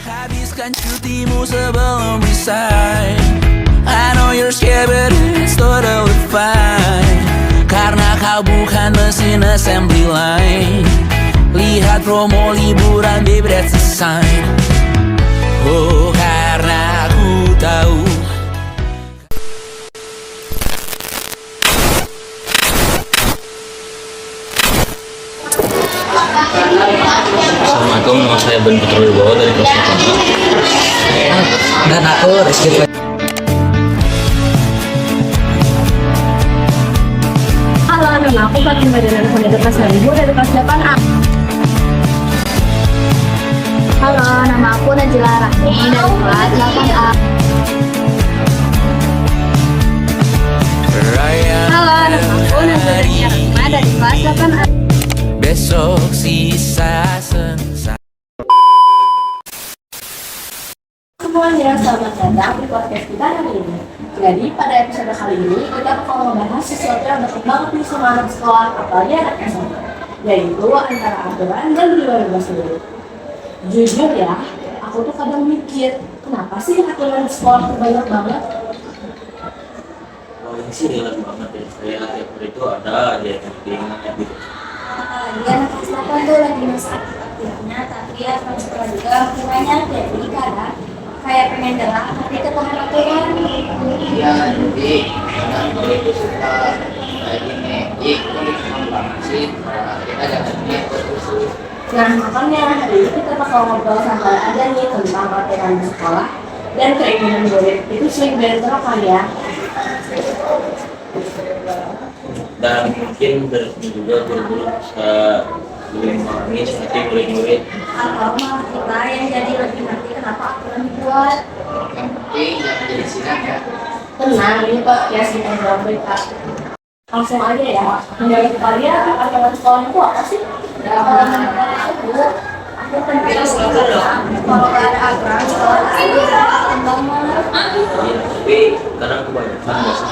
Habiskan cutimu sebelum resign. I know you're scared but it's totally fine. Karena kau bukan mesin assembly line. Lihat promo liburan baby that's a sign. Oh karena aku tahu. Assalamualaikum, nama saya Ben Putra Wibowo dari kelas 8. Dan aku Rizky. Halo, nama aku Fatima Dana dari kelas 2000 dari kelas 8A. Halo, nama aku Najila Rahmi dari kelas 8A. Halo, nama aku Najila Rahmi dari kelas 8A. Besok sisa sensa. Semuanya, selamat datang di podcast kita hari ini. Jadi, pada episode kali ini, kita akan membahas sesuatu yang dekat banget nih sama anak sekolah, apalagi anak SMP, yaitu antara aturan dan bebas dulu. Jujur ya, aku tuh kadang mikir, kenapa sih aturan di sekolah tuh banyak banget? Oh ini sih relate banget ya, kayak tiap hari itu ada aja yang diingat gitu. Apalagi anak kelas 8 tuh lagi masa aktifnya, tapi ya kalau sekolah juga kiranya jadi karena kayak pengen jalan tapi ketahan aturan. Iya, jadi kadang kalau itu suka kayak gini, itu banget sih. Kita jangan terus. Nah, makanya hari ini kita bakal ngobrol santai aja nih tentang aturan di sekolah dan keinginan murid itu sering bentrok kan ya. Dan mungkin dari sini juga guru-guru bisa lebih memahami seperti murid-murid. Atau malah kita yang jadi lebih ngerti kenapa aturan dibuat. Yang penting jangan jadi sidang ya. Tenang, ini podcast kita jawab berita. Langsung aja ya, menurut kalian aturan sekolah itu apa sih? Kalau menurut aku penting kalau nggak ada aturan sekolah itu banget. Iya, tapi kadang kebanyakan nggak sih.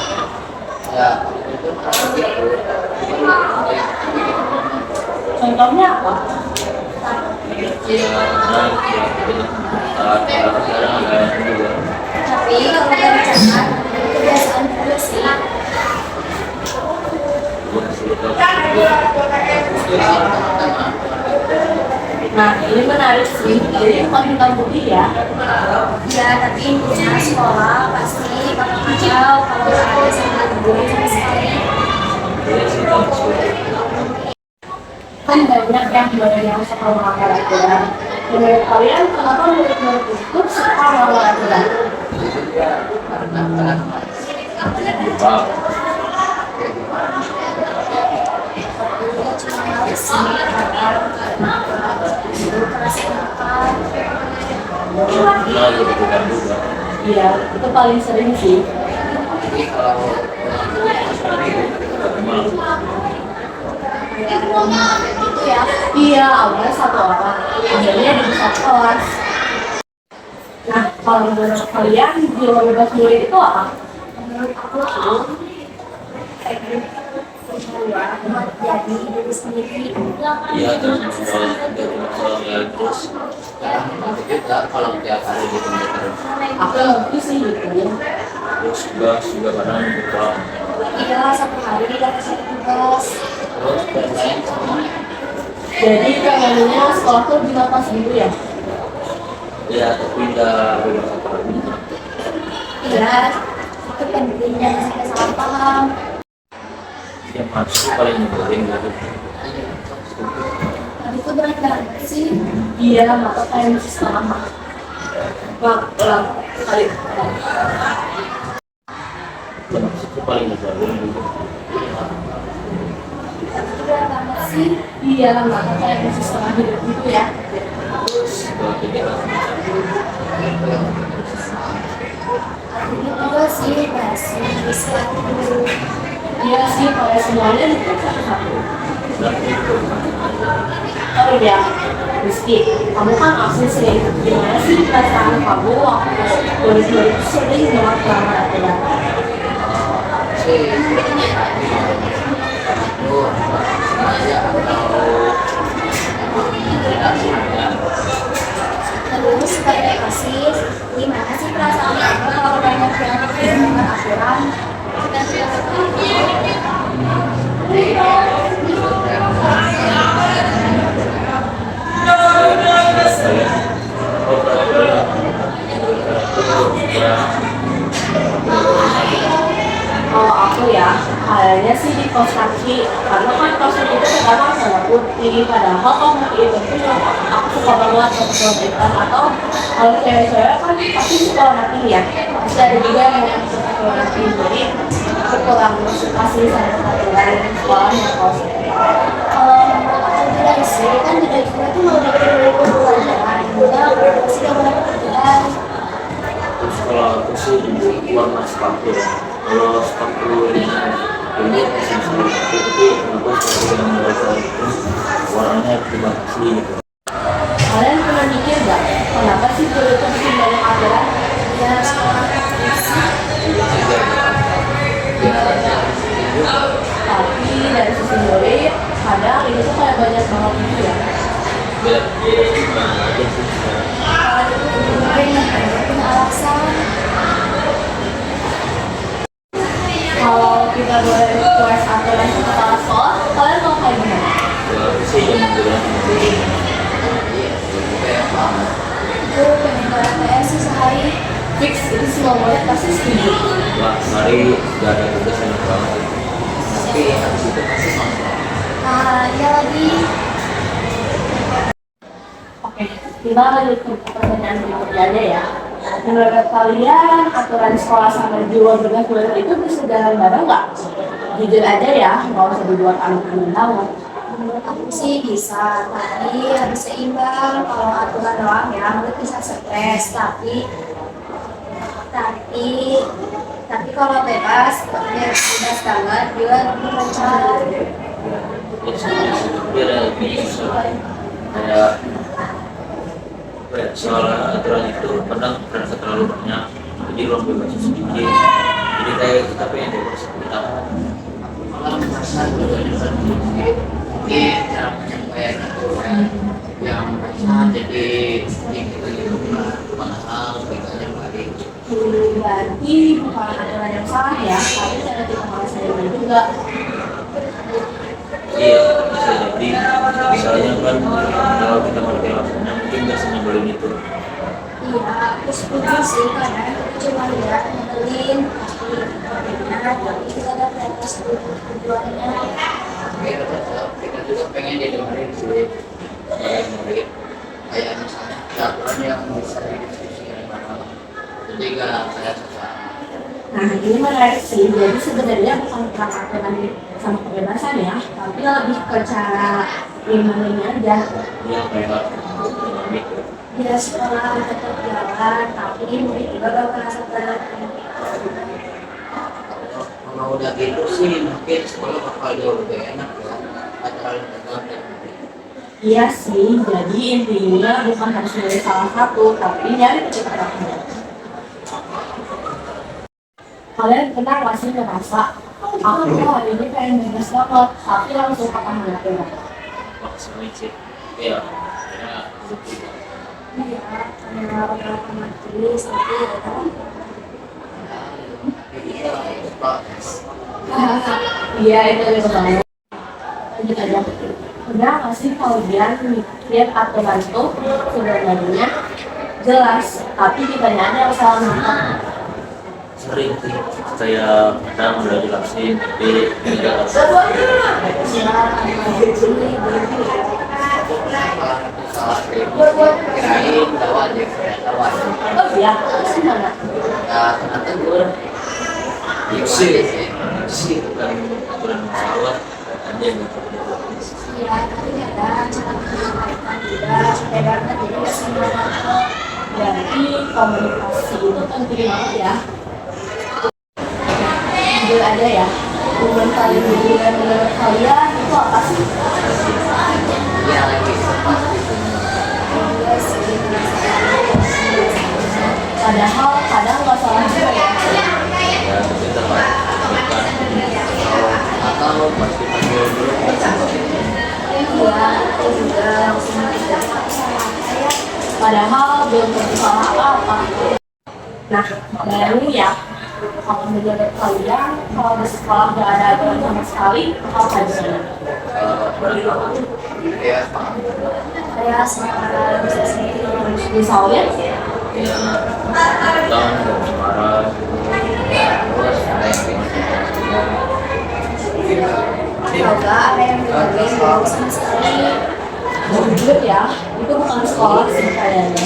Ya, itu gitu. Contohnya apa? Ya, kadang ya kadang ada yang juga. Tapi kalau nggak dicatat itu kebiasaan juga sih. Nah, ini menarik sih. Jadi bukan hitam putih ya. Ya, tapi intinya sekolah pasti bakal kacau kalau nggak ada sama guru sama sekali. Kan banyak yang suka melanggar aturan. Menurut kalian, kenapa murid-murid itu suka melanggar aturan? Karena Iya, itu paling sering sih. jadi kalau Gitu ya. Iya, awalnya satu orang, akhirnya jadi satu kelas. Nah, kalau menurut kalian, jiwa bebas murid itu apa? Menurut aku tuh kayak buat jadi diri sendiri. Iya, terus soal ya terus nanti juga kalau tiap hari di komputer Aku ngerti sih gitu ya. terus juga kadang lupa. Iya, satu hari dapat satu tugas. terus bermain sama Jadi pengennya sekolah tuh dilepas dulu ya? Ya, tapi nggak bebas aturan. Iya, itu pentingnya sampai salah paham. Yang masuk paling nyebelin gitu. Tapi itu berat banget sih. Iya, maka kayak masih selama. Ulang kali. Yang masuk itu paling nyebelin gitu. Tapi itu berat banget sih. Iya, maka kayak masih setengah hidup gitu ya. Terus kegiatan Artinya juga sih bahasa bisa dulu. Iya sih, kalau semuanya itu satu-satu. dan itu Oh iya, Rizky, kamu kan asli sih. Gimana sih perasaan kamu waktu 2020 sering banget melanggar aturan? sih itu sengaja atau memang tidak sengaja. Terus kayak sih, gimana sih perasaan kamu kalau banyak yang dengan aturan kita tidak Kalau aku ya, kayaknya sih di kos kaki, karena kan kos kaki itu terkadang warna putih, padahal kalau pakai itu tuh aku suka banget untuk hitam, atau kalau cewek-cewek kan pasti suka warna pink ya, pasti ada juga yang suka warna pink, jadi aku kurang suka sih sama peraturan sekolah yang kos kaki. kalau menurut aku tidak sih, kan tidak juga tuh mau dari pelajaran juga pasti gak boleh pekerjaan. Terus kalau aku sih warna sepatu ya. Kalau sepatu ini masih sepatu tapi kenapa sepatu yang mereka itu warnanya berubah asli gitu. Kalian pernah mikir gak, kenapa sih guru itu bikin banyak aturan? Ya sekolah Tapi dari sisi murid, kadang itu tuh kayak banyak banget gitu ya. Beda sih bukan aja sih sebenarnya. kalau itu mungkin punya alasan. Kalau kita boleh request aturan ke kepala sekolah, kalian mau kayak gimana? Kalau aku sih yang bilang Itu pengen ke LPS sih sehari. Fix, itu semua murid pasti setuju. wah kemarin gak ada tugas enak banget. Tapi habis itu pasti sama. Nah, iya lagi. Oke, kita lanjut ke pertanyaan berikutnya aja ya. Menurut kalian, aturan sekolah sama jiwa bergaul itu bisa jalan bareng nggak? Jujur aja ya, nggak usah dibuat aneh-aneh banget. Menurut aku sih bisa, tapi harus seimbang. Kalau aturan doang ya, murid bisa stres. Tapi kalau bebas banget, juga lancar. Ya sebenarnya sih tapi ada lebih susah kayak apa ya, soal aturan itu kadang terasa terlalu banyak jadi ruang bebasnya sedikit jadi kayak kita pengen bebas kita malah merasa juga mungkin cara penyampaian aturan yang merasa jadi kita gitu padahal beritanya balik. Berarti bukan aturan yang salah ya, tapi cara kita melaksanakannya juga. iya bisa jadi misalnya kan kalau kita ngerti alasannya mungkin nggak senyebelin itu. Iya, aku setuju sih karena itu cuma lihat nyebelin, tapi kita ada atas tujuannya. Tapi tetap kita juga pengen didengerin sih kayak murid kayak misalnya aturan yang bisa didiskusikan bareng jadi gak kayak sekarang. Nah, ini menarik sih. Jadi sebenarnya bukan tentang aturan sama kebebasan ya, tapi lebih ke cara gimana aja. Iya kayak dinamik ya. Ya sekolah tetap jalan, tapi murid juga gak merasa berat. Kalau udah gitu sih mungkin sekolah bakal jauh lebih enak ya aturan tetap dan Iya sih, jadi intinya bukan harus milih salah satu, tapi nyari titik tengahnya. Kalian pernah nggak sih ngerasa, aku hari ini pengen bebas banget, tapi langsung patah hati? Maksimal sih ya karena Iya, karena beberapa majelis, tapi ya kan. Iya, itu juga banget. Lanjut aja. Pernah nggak sih kalian mikir aturan itu sebenarnya jelas, tapi kitanya yang salah nangkap? sering sih saya kadang udah jelasin tapi tidak salah kirain lewat ya lewat Oh iya, terus gimana? nah kena tegur sih bukan aturan masalah aja gitu. Iya, tapi kadang cara menyampaikan juga capek banget, jadi gak semua Berarti komunikasi itu penting banget ya. Jujur aja ya, hubungan kalian berdua menurut kalian itu apa sih? iya lagi sempat juga sih. Padahal kadang nggak salah juga ya. Ya kita bukan atau pas kita dulu Iya, itu juga langsung kita sama kayak padahal belum tentu salah apa-apa. Nah, bayangin ya, kalau menurut kalian, kalau di sekolah gak ada aturan sama sekali, apa aja? Ya, Saya sekarang bisa sendiri. Misalnya, Ya, utang, marah, terus ada yang Semoga apa yang dilakukan belum sama sekali. jujur ya, itu bukan sekolah sih kayaknya.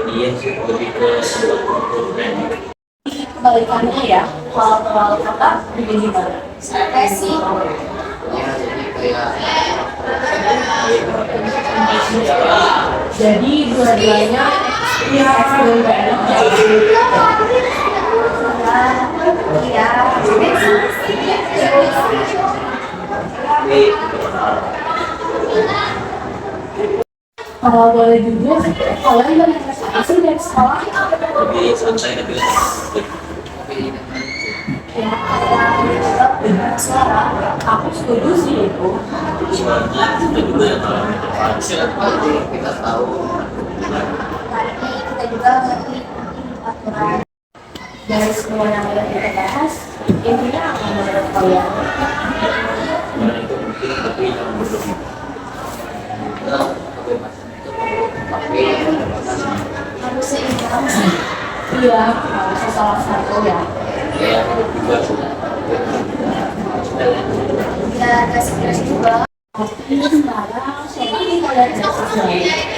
iya sih lebih ke tempat kumpul training. Kebalikannya ya, kalau kota bikin gimana? Saya sih ya jadi kayak Jadi dua-duanya ya ekskul gak enak ya. iya. Tapi itu benar. Kalau boleh jujur, kalian banyak apa sih dari sekolah? Lebih santai tapi Ya, kayak dengan suara, aku setuju sih itu. suaranya kita juga yang ngalamin depan. jadi kita tahu Tapi kita juga ngerti aturan. Dari semua yang udah kita bahas, intinya apa menurut kalian? Sebenarnya itu penting tapi jangan berlebihan. kita kebebasan itu perlu tapi ada batasnya. Harus seimbang sih. Iya, harus salah satu ya. Ya juga Ya agak stres juga. Tapi sekarang seperti kalian sosial,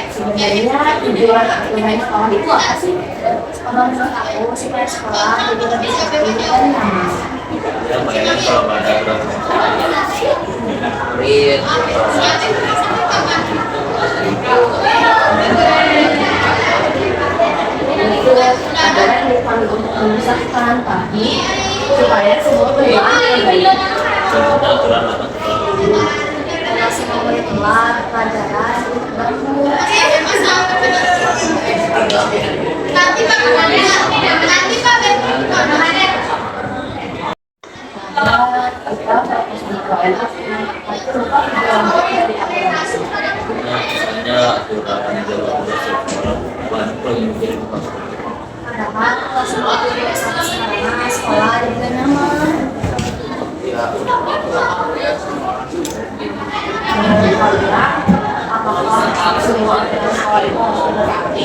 sebenarnya tujuan aturan sekolah itu apa sih? Kalau menurut aku supaya sekolah jadi lebih sepi dan nyaman. ya bayangin kalau nggak ada aturan sama sekali. Read, Itu adalah yang bukan untuk memisahkan, tapi supaya semua berjalan dengan baik. Sebenarnya aturan datang setelah Kalau semua boleh keluar pelajaran bagus. Kita fokus di kalian, tapi lupa dalam dari aturan. misalnya aturan jalan sekolah banyak lagi menjadi bukan Padahal kalau semua itu sama-sama sekolah juga nyaman. ya ya semua orang Menurut kalian, apakah semua aturan sekolah itu harus berarti?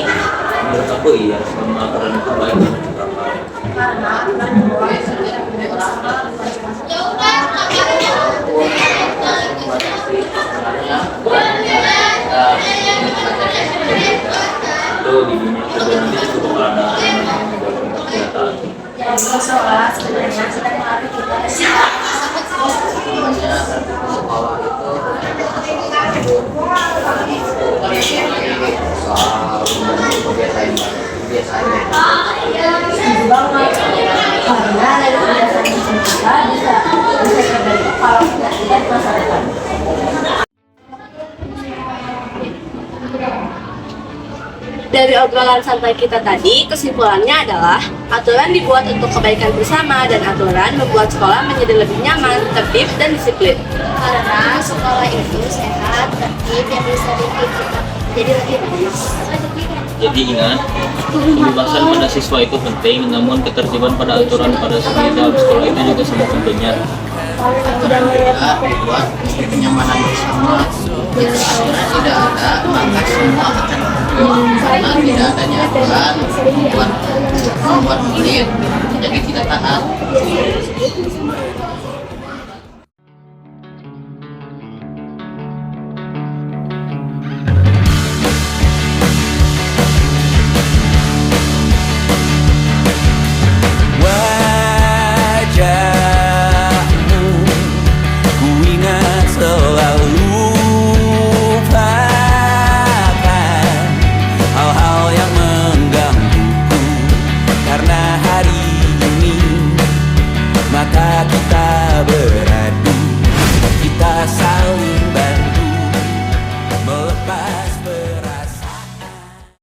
menurut aku iya semua aturan itu baik dan juga baik. Karena aturan membuat setiap bersama bukan cuma sekolah. Itu di dunia kerja nanti juga bakal ada yang namanya kegiatan. Jadi sekolah sebenarnya sedang melatih kita semuanya sekolah itu kebiasaan Setuju banget, karena dari kebiasaan kita bisa terjadi kalau kita tidak di masa depan. Dari obrolan santai kita tadi, kesimpulannya adalah aturan dibuat untuk kebaikan bersama dan aturan membuat sekolah menjadi lebih nyaman, tertib, dan disiplin. karena sekolah itu sehat, tertib, yang bisa bikin kita jadi lebih baik. Jadi ingat, kebebasan pada siswa itu penting, namun ketertiban pada aturan pada siswa dalam sekolah itu juga sama pentingnya. aturan juga dibuat untuk kenyamanan bersama. Jika aturan tidak ada, maka semua akan karena tidak adanya aturan membuat pelit, jadi tidak taat. Wajahmu ku ingat selalu, lupakan hal-hal yang menggangguku. Karena hari ini mata kita